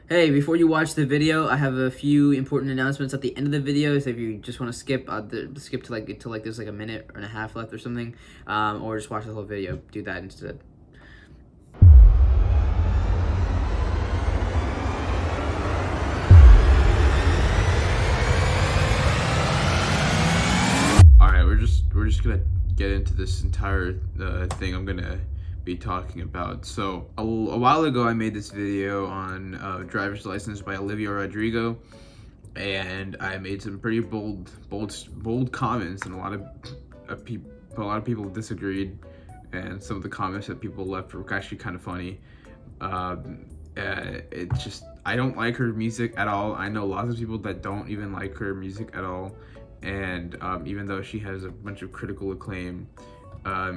Hey, before you watch the video, I have a few important announcements at the end of the video. So if you just want to skip, skip to like there's like a minute and a half left or something, or just watch the whole video. Do that instead. All right, we're just gonna get into this entire thing I'm gonna be talking about. So a while ago, I made this video on driver's license by Olivia Rodrigo, and I made some pretty bold comments, and a lot of people disagreed, and some of the comments that people left were actually kind of funny. It's just, I don't like her music at all. I know lots of people that don't even like her music at all, and even though she has a bunch of critical acclaim,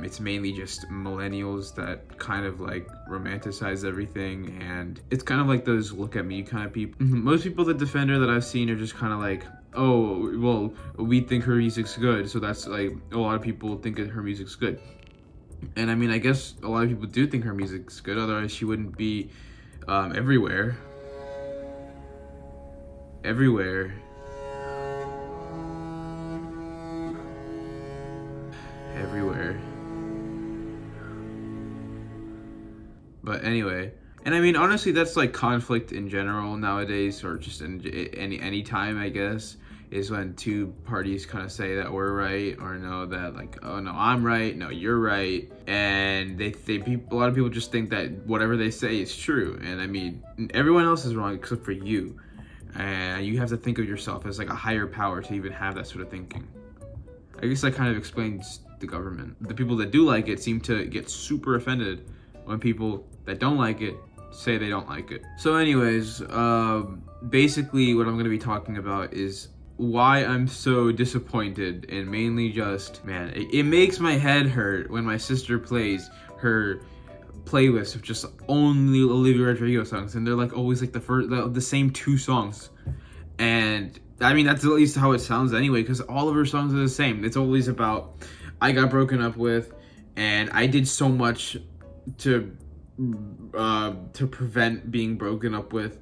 it's mainly just millennials that kind of like romanticize everything, and it's kind of like those look at me kind of people. Most people that defend her that I've seen are just kind of like, oh, well, we think her music's good, so that's like, a lot of people think that her music's good. And I mean, I guess a lot of people do think her music's good, otherwise she wouldn't be everywhere. But anyway, and I mean, honestly, that's like conflict in general nowadays, or just in any time, I guess, is when two parties kind of say that we're right, or no, that like, oh no, I'm right, no, you're right, and a lot of people just think that whatever they say is true, and I mean, everyone else is wrong except for you, and you have to think of yourself as like a higher power to even have that sort of thinking. I guess that kind of explains the government. The people that do like it seem to get super offended when people that don't like it say they don't like it. So anyways, basically what I'm going to be talking about is why I'm so disappointed, and mainly just, man, it makes my head hurt when my sister plays her playlist of just only Olivia Rodrigo songs, and they're like always like the same two songs. And I mean, that's at least how it sounds anyway, because all of her songs are the same. It's always about, I got broken up with, and I did so much to prevent being broken up with,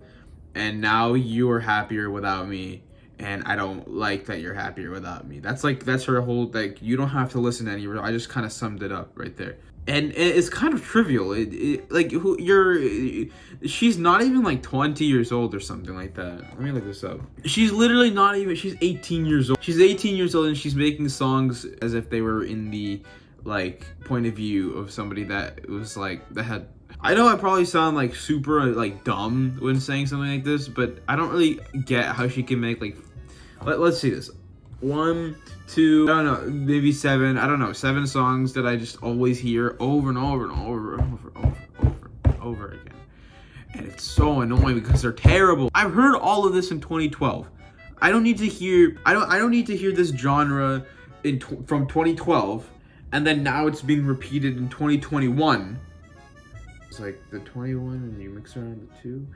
and now you're happier without me, and I don't like that you're happier without me. That's her whole, like, you don't have to listen to any. I just kind of summed it up right there. And it's kind of trivial. She's not even like 20 years old or something like that. Let me look this up. She's literally not even, she's 18 years old. She's 18 years old, and she's making songs as if they were in the like point of view of somebody that was like, that had, I know I probably sound like super like dumb when saying something like this, but I don't really get how she can make like, let's see this. 1, 2, I don't know, maybe 7, I don't know, 7 songs that I just always hear over and over and over again. And it's so annoying because they're terrible. I've heard all of this in 2012. I don't need to hear, I don't need to hear this genre from 2012, and then now it's being repeated in 2021. It's like the 21 and you mix around the 2.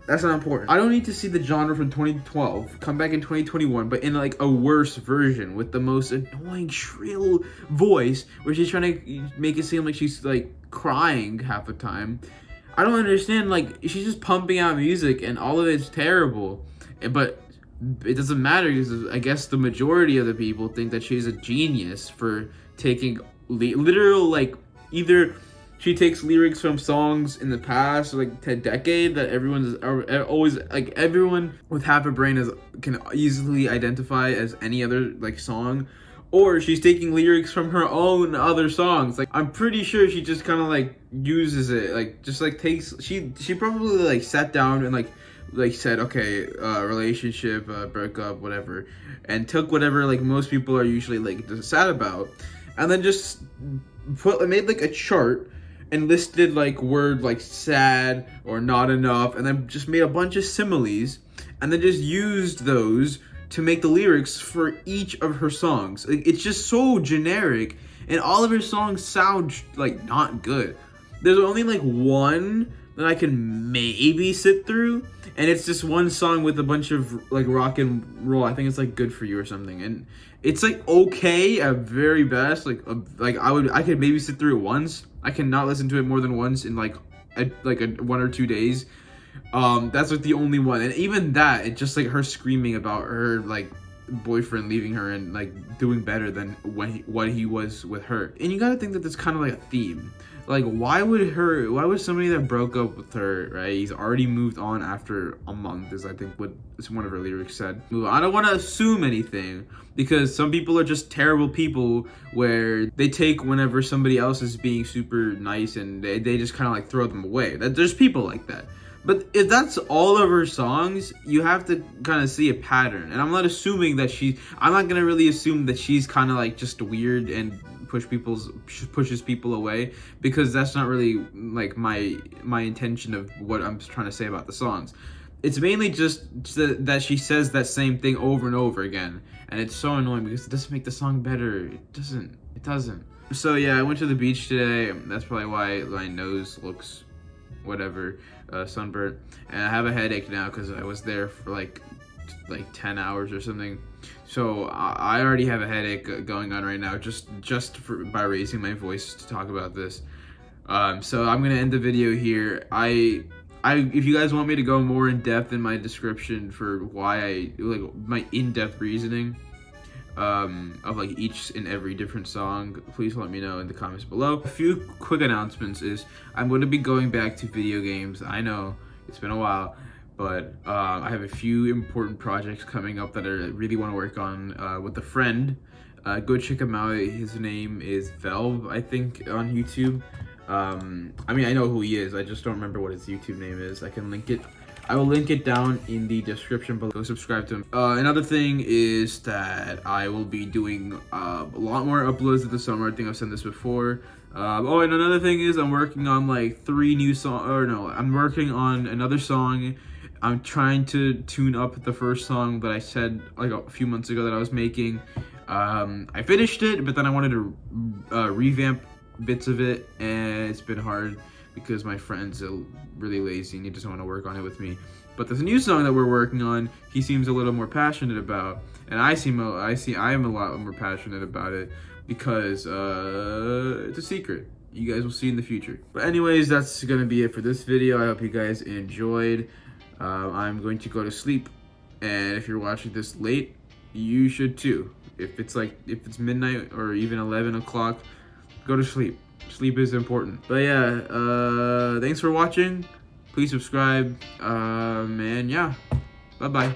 That's not important. I don't need to see the genre from 2012 come back in 2021, but in like a worse version with the most annoying shrill voice where she's trying to make it seem like she's like crying half the time. I don't understand, like, she's just pumping out music and all of it's terrible. But it doesn't matter because I guess the majority of the people think that she's a genius for taking literal, like, either she takes lyrics from songs in the past, like a decade, that everyone's always, like, everyone with half a brain can easily identify as any other like song, or she's taking lyrics from her own other songs. Like, I'm pretty sure she just kind of like uses it, like just like takes, she probably like sat down and like said, okay, relationship, breakup, whatever, and took whatever like most people are usually like sad about, and then just made like a chart and listed like word like sad or not enough, and then just made a bunch of similes, and then just used those to make the lyrics for each of her songs. Like, it's just so generic, and all of her songs sound like not good. There's only like one that I can maybe sit through, and it's just one song with a bunch of like rock and roll. I think it's like Good For You or something, and it's like okay at very best. Like I could maybe sit through it once. I cannot listen to it more than once in like 1 or 2 days. That's like the only one, and even that, it's just like her screaming about her like boyfriend leaving her and like doing better than what he was with her. And you gotta think that that's kind of like a theme. Like, why would somebody that broke up with her, right? He's already moved on after a month, is I think what one of her lyrics said. I don't want to assume anything, because some people are just terrible people where they take whenever somebody else is being super nice and they just kind of like throw them away. There's people like that. But if that's all of her songs, you have to kind of see a pattern. And I'm not assuming that I'm not gonna really assume that she's kind of like just weird and pushes people away, because that's not really like my intention of what I'm trying to say about the songs. It's mainly just that she says that same thing over and over again, and it's so annoying because it doesn't make the song better. It doesn't. So yeah, I went to the beach today. That's probably why my nose looks whatever, sunburnt, and I have a headache now because I was there for like 10 hours or something. So I already have a headache going on right now just by raising my voice to talk about this. So I'm gonna end the video here. If you guys want me to go more in depth in my description for why I like my in-depth reasoning of like each and every different song, please let me know in the comments below. A few quick announcements is I'm going to be going back to video games. I know it's been a while, but I have a few important projects coming up that I really want to work on with a friend. Go check him out. His name is Velv, I think, on YouTube. I mean, I know who he is. I just don't remember what his YouTube name is. I will link it down in the description below. Go subscribe to him. Another thing is that I will be doing a lot more uploads this summer. I think I've said this before. Oh, and another thing is I'm working on like 3 new songs. Or no, I'm working on another song. I'm trying to tune up the first song that I said like a few months ago that I was making. I finished it, but then I wanted to revamp bits of it, and it's been hard because my friend's really lazy and he doesn't want to work on it with me. But this new song that we're working on, he seems a little more passionate about, and I am a lot more passionate about it because it's a secret. You guys will see in the future. But anyways, that's gonna be it for this video. I hope you guys enjoyed. I'm going to go to sleep, and if you're watching this late, you should too. If it's midnight or even 11 o'clock, go to sleep. Sleep is important. But yeah, thanks for watching. Please subscribe. And yeah, bye-bye.